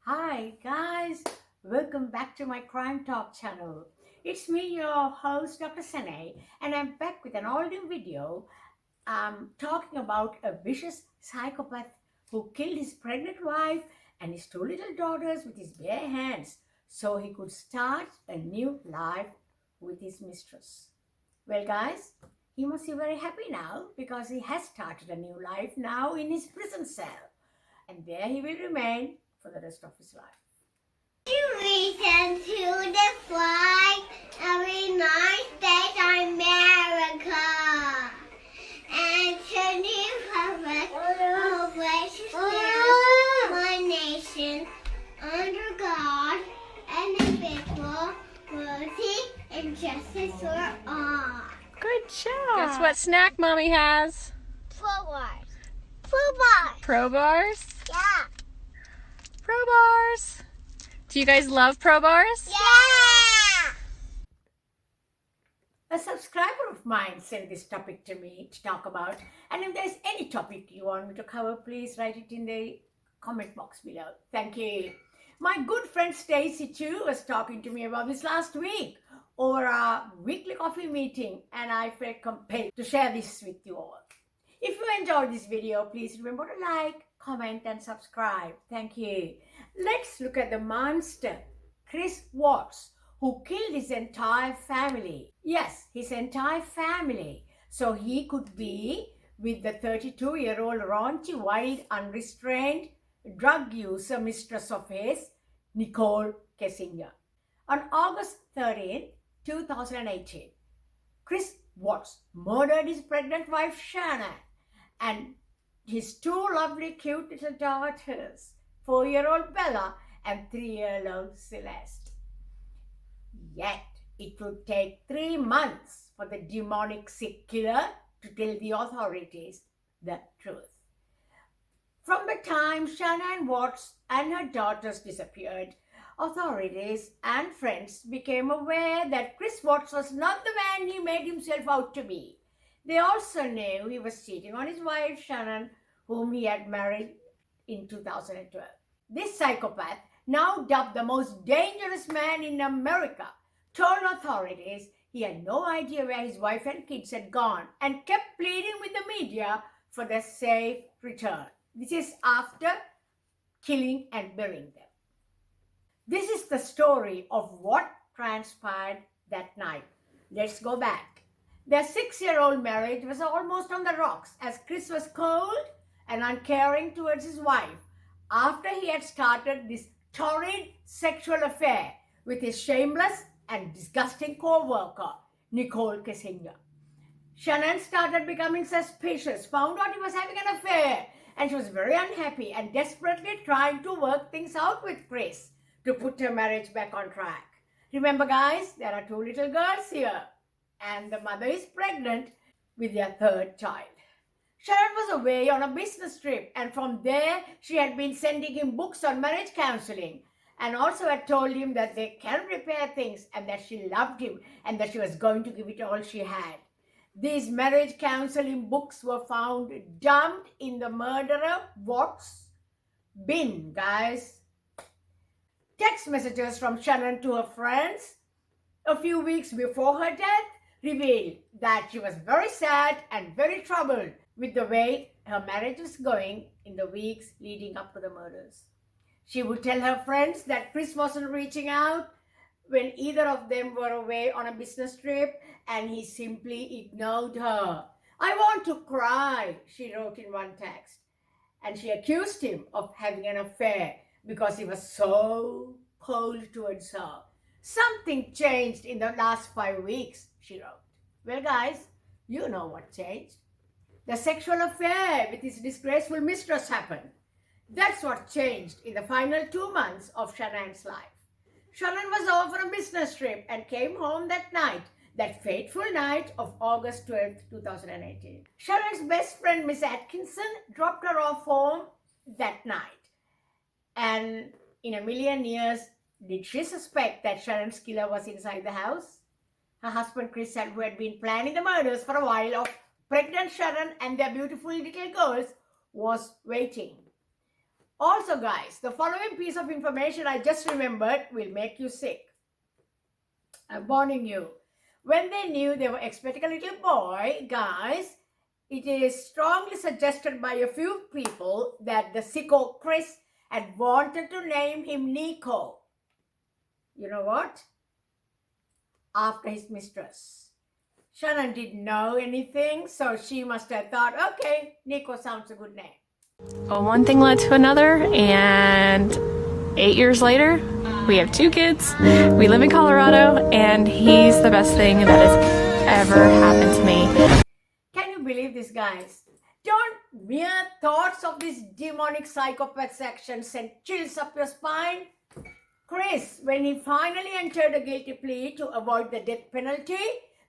Hi guys, welcome back to my Crime Talk channel. It's me, your host Dr. Shanann, and I'm back with an all-new video talking about a vicious psychopath who killed his pregnant wife and his two little daughters with his bare hands so he could start a new life with his mistress. Well guys, he must be very happy now because he has started a new life now in his prison cell, and there he will remain for the rest of his life. You listen to the flag of the United States of America and to the republic of which it stands, one nation, under God, and indivisible, liberty and justice for all. Good job. Guess what snack Mommy has? Pro-bars. Pro-bars. Pro bars? Yeah. Pro bars. Do you guys love Pro bars? Yeah. A subscriber of mine sent this topic to me to talk about, and if there's any topic you want me to cover, please write it in the comment box below. Thank you. My good friend Stacy too was talking to me about this last week over our weekly coffee meeting, and I felt compelled to share this with you all. If you enjoyed this video, please remember to like, comment and subscribe. Thank you. Let's look at the monster, Chris Watts, who killed his entire family. Yes, his entire family. So he could be with the 32-year-old raunchy, wild, unrestrained drug user mistress of his, Nicole Kessinger. On August 13, 2018, Chris Watts murdered his pregnant wife Shanann and his two lovely cute little daughters, 4-year-old Bella and 3-year-old Celeste. Yet it would take 3 months for the demonic sick killer to tell the authorities the truth. From the time Shanann Watts and her daughters disappeared, authorities and friends became aware that Chris Watts was not the man he made himself out to be. They also knew he was cheating on his wife Shanann, whom he had married in 2012. This psychopath, now dubbed the most dangerous man in America, told authorities he had no idea where his wife and kids had gone and kept pleading with the media for their safe return. This is after killing and burying them. This is the story of what transpired that night. Let's go back. Their 6-year-old marriage was almost on the rocks as Chris was cold and uncaring towards his wife after he had started this torrid sexual affair with his shameless and disgusting co-worker, Nicole Kessinger. Shanann started becoming suspicious, found out he was having an affair, and she was very unhappy and desperately trying to work things out with Chris to put her marriage back on track. Remember guys, there are 2 little girls here, and the mother is pregnant with their 3rd child. Shanann was away on a business trip, and from there she had been sending him books on marriage counseling and also had told him that they can repair things and that she loved him and that she was going to give it all she had. These marriage counseling books were found dumped in the murderer Watts' bin, guys. Text messages from Shanann to her friends a few weeks before her death revealed that she was very sad and very troubled with the way her marriage was going in the weeks leading up to the murders. She would tell her friends that Chris wasn't reaching out when either of them were away on a business trip, and he simply ignored her. "I want to cry," she wrote in one text. And she accused him of having an affair because he was so cold towards her. "Something changed in the last 5 weeks," she wrote. Well guys, you know what changed. The sexual affair with his disgraceful mistress happened. That's what changed in the final 2 months of Shanann's life. Shanann was off on a business trip and came home that night, that fateful night of August 12th, 2018. Shanann's best friend, Miss Atkinson, dropped her off home that night. And in a million years, did she suspect that Shanann's killer was inside the house? Her husband, Chris, who had been planning the murders for a while of pregnant Shanann and their beautiful little girls, was waiting. Also, guys, the following piece of information I just remembered will make you sick. I'm warning you. When they knew they were expecting a little boy, guys, it is strongly suggested by a few people that the sicko Chris had wanted to name him Nico. You know what? After his mistress. Shanann didn't know anything, so she must have thought, okay, Nico sounds a good name. Well, one thing led to another, and 8 years later, we have 2 kids. We live in Colorado, and he's the best thing that has ever happened to me. Can you believe this, guys? Don't mere thoughts of this demonic psychopath section send chills up your spine? Chris, when he finally entered a guilty plea to avoid the death penalty,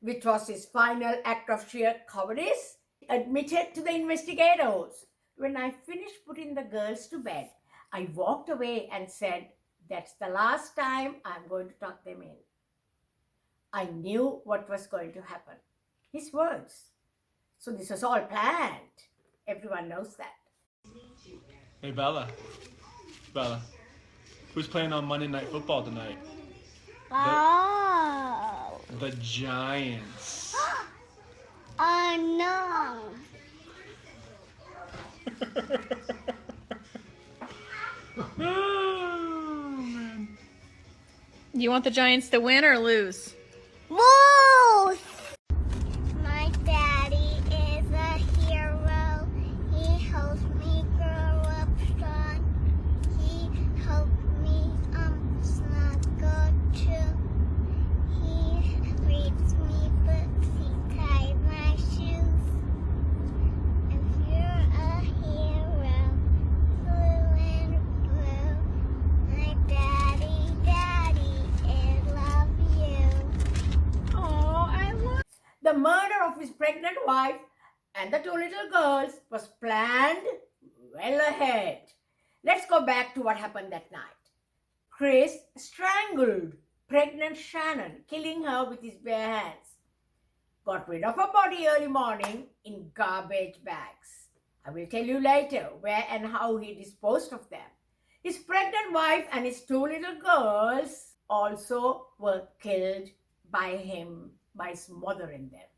which was his final act of sheer cowardice, admitted to the investigators, "When I finished putting the girls to bed, I walked away and said, that's the last time I'm going to tuck them in. I knew what was going to happen." His words. So this was all planned. Everyone knows that. Hey, Bella. Bella. Who's playing on Monday Night Football tonight? Oh. The Giants. Oh no. Oh, man. You want the Giants to win or lose? Moose! My daddy is a hero. He helps me grow up strong. He helped me snuggle too. He reads me books. He ties my shoes. If you're a hero, blue and blue, my daddy is love you. Oh, I love. The murder of his pregnant wife and the 2 little girls was planned well ahead. Let's go back to what happened that night. Chris strangled pregnant Shanann, killing her with his bare hands. Got rid of her body early morning in garbage bags. I will tell you later where and how he disposed of them. His pregnant wife and his 2 little girls also were killed by him by smothering them.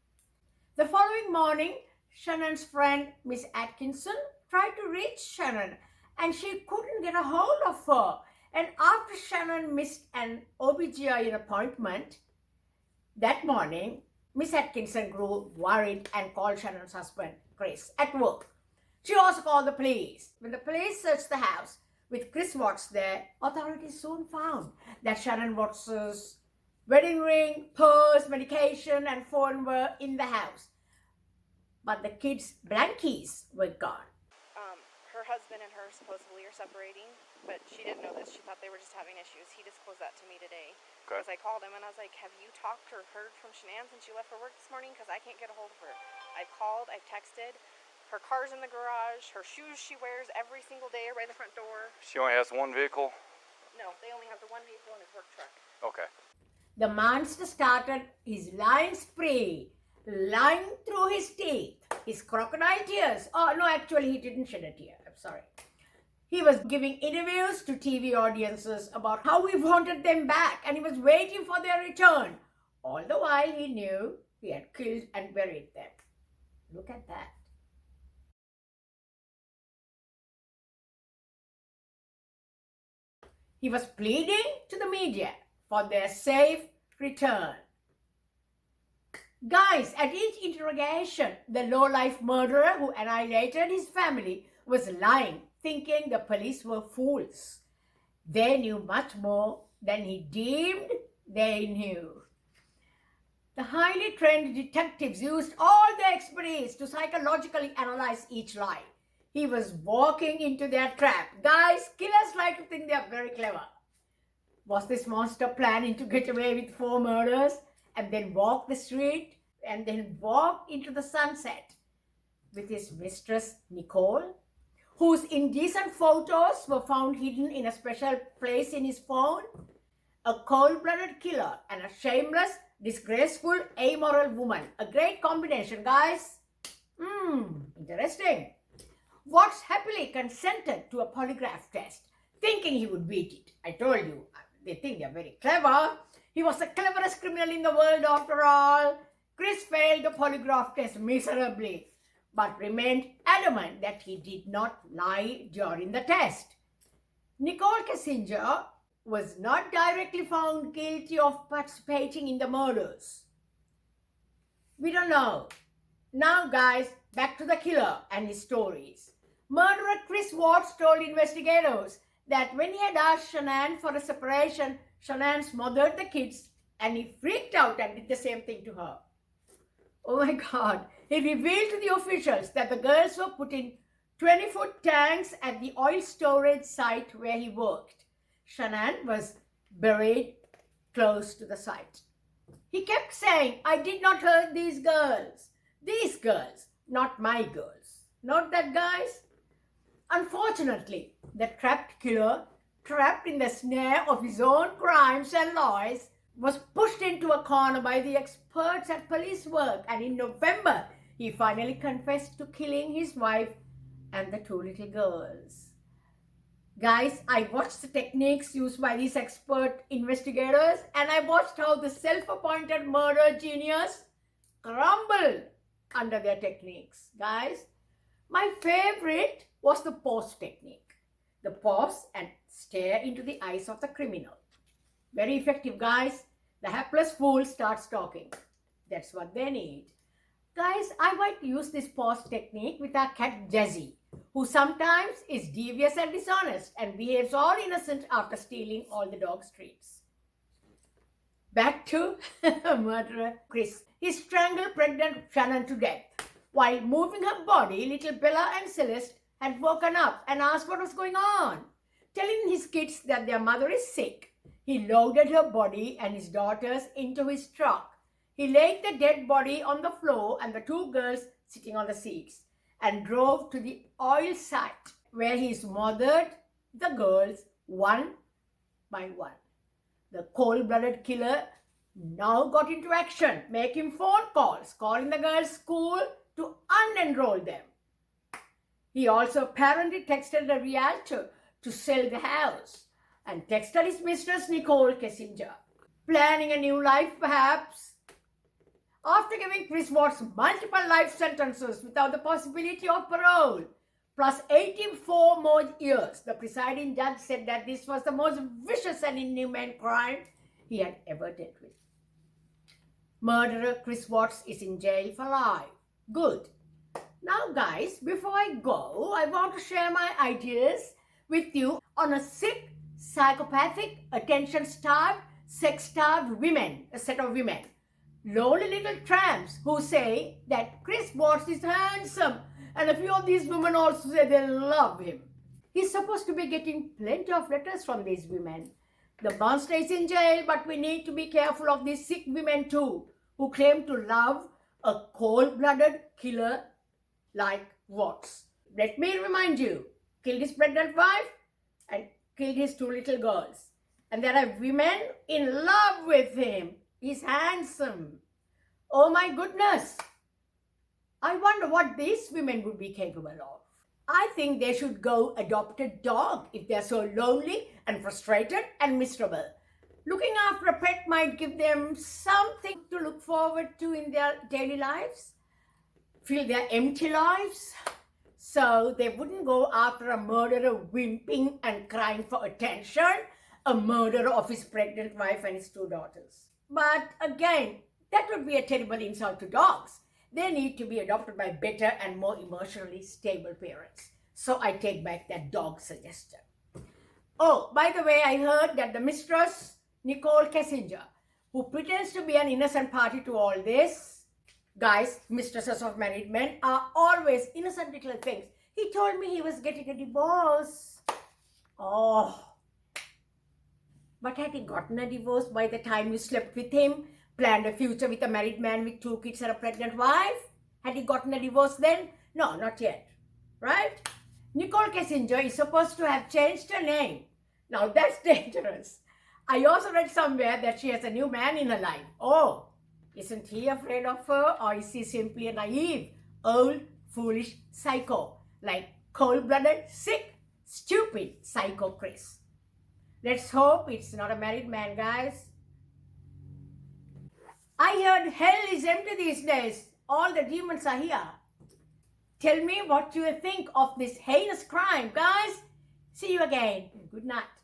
The following morning, Shanann's friend Miss Atkinson tried to reach Shanann and she couldn't get a hold of her. And after Shanann missed an OBGYN appointment that morning, Miss Atkinson grew worried and called Shannon's husband, Chris, at work. She also called the police. When the police searched the house with Chris Watts there, authorities soon found that Shanann Watts' wedding ring, purse, medication, and phone were in the house. But the kids' blankies were gone. Her husband and her supposedly are separating, but she didn't know this. She thought they were just having issues. He disclosed that to me today. Okay. Because I called him and I was like, have you talked or heard from Shanann since she left for work this morning? Because I can't get a hold of her. I've called, I've texted. Her car's in the garage. Her shoes she wears every single day are by the front door. She only has one vehicle? No, they only have the one vehicle in his work truck. Okay. The monster started his lying spree, lying through his teeth, his crocodile tears. Oh, no, actually, he didn't shed a tear. I'm sorry. He was giving interviews to TV audiences about how he wanted them back and he was waiting for their return. All the while, he knew he had killed and buried them. Look at that. He was pleading to the media for their safe return. Guys, at each interrogation, the low-life murderer who annihilated his family was lying, thinking the police were fools. They knew much more than he deemed they knew. The highly trained detectives used all their expertise to psychologically analyze each lie. He was walking into their trap. Guys, killers like to think they are very clever. Was this monster planning to get away with 4 murders and then walk the street and then walk into the sunset with his mistress Nicole, whose indecent photos were found hidden in a special place in his phone? A cold-blooded killer and a shameless, disgraceful, amoral woman. A great combination, guys. Interesting. Watts happily consented to a polygraph test, thinking he would beat it. I told you, they think they're very clever. He was the cleverest criminal in the world after all. Chris failed the polygraph test miserably, but remained adamant that he did not lie during the test. Nicole Cathryn was not directly found guilty of participating in the murders. We don't know. Now, guys, back to the killer and his stories. Murderer Chris Watts told investigators that when he had asked Shanann for a separation, Shanann smothered the kids and he freaked out and did the same thing to her. Oh my God. He revealed to the officials that the girls were put in 20-foot tanks at the oil storage site where he worked. Shanann was buried close to the site. He kept saying, "I did not hurt these girls. These girls, not my girls." Not that, guys? Unfortunately, the trapped killer, trapped in the snare of his own crimes and lies, was pushed into a corner by the experts at police work, and in November, he finally confessed to killing his wife and the 2 little girls. Guys, I watched the techniques used by these expert investigators, and I watched how the self-appointed murder genius crumbled under their techniques. Guys, my favorite was the pause technique. The pause and stare into the eyes of the criminal. Very effective, guys. The hapless fool starts talking. That's what they need. Guys, I might use this pause technique with our cat Jessie, who sometimes is devious and dishonest and behaves all innocent after stealing all the dog's treats. Back to murderer Chris. He strangled pregnant Shanann to death. While moving her body, little Bella and Celeste had woken up and asked what was going on. Telling his kids that their mother is sick, he loaded her body and his daughters into his truck. He laid the dead body on the floor and the 2 girls sitting on the seats and drove to the oil site where he smothered the girls one by one. The cold-blooded killer now got into action, making phone calls, calling the girls' school to unenroll them. He also apparently texted a realtor to sell the house and texted his mistress Nicole Cathryn, planning a new life perhaps. After giving Chris Watts multiple life sentences without the possibility of parole, plus 84 more years, the presiding judge said that this was the most vicious and inhumane crime he had ever dealt with. Murderer Chris Watts is in jail for life. Good. Now, guys, before I go, I want to share my ideas with you on a sick, psychopathic, attention-starved, sex-starved women, a set of women. Lonely little tramps who say that Chris Watts is handsome, and a few of these women also say they love him. He's supposed to be getting plenty of letters from these women. The monster is in jail, but we need to be careful of these sick women too, who claim to love a cold-blooded killer like Watts. Let me remind you, killed his pregnant wife and killed his 2 little girls. And there are women in love with him. He's handsome. Oh my goodness. I wonder what these women would be capable of. I think they should go adopt a dog if they're so lonely and frustrated and miserable. Looking after a pet might give them something to look forward to in their daily lives, fill their empty lives, so they wouldn't go after a murderer whimpering and crying for attention, a murderer of his pregnant wife and his 2 daughters. But again, that would be a terrible insult to dogs. They need to be adopted by better and more emotionally stable parents. So I take back that dog suggestion. Oh, by the way, I heard that the mistress, Nicole Cathryn, who pretends to be an innocent party to all this, guys, mistresses of married men are always innocent little things. He told me he was getting a divorce. Oh. But had he gotten a divorce by the time you slept with him, planned a future with a married man with 2 kids and a pregnant wife? Had he gotten a divorce then? No, not yet. Right? Nicole Cathryn is supposed to have changed her name. Now that's dangerous. I also read somewhere that she has a new man in her life. Oh, isn't he afraid of her, or is he simply a naive, old, foolish psycho like cold-blooded, sick, stupid psycho Chris. Let's hope it's not a married man, guys. I heard hell is empty these days. All the demons are here. Tell me what you think of this heinous crime, guys. See you again. Good night.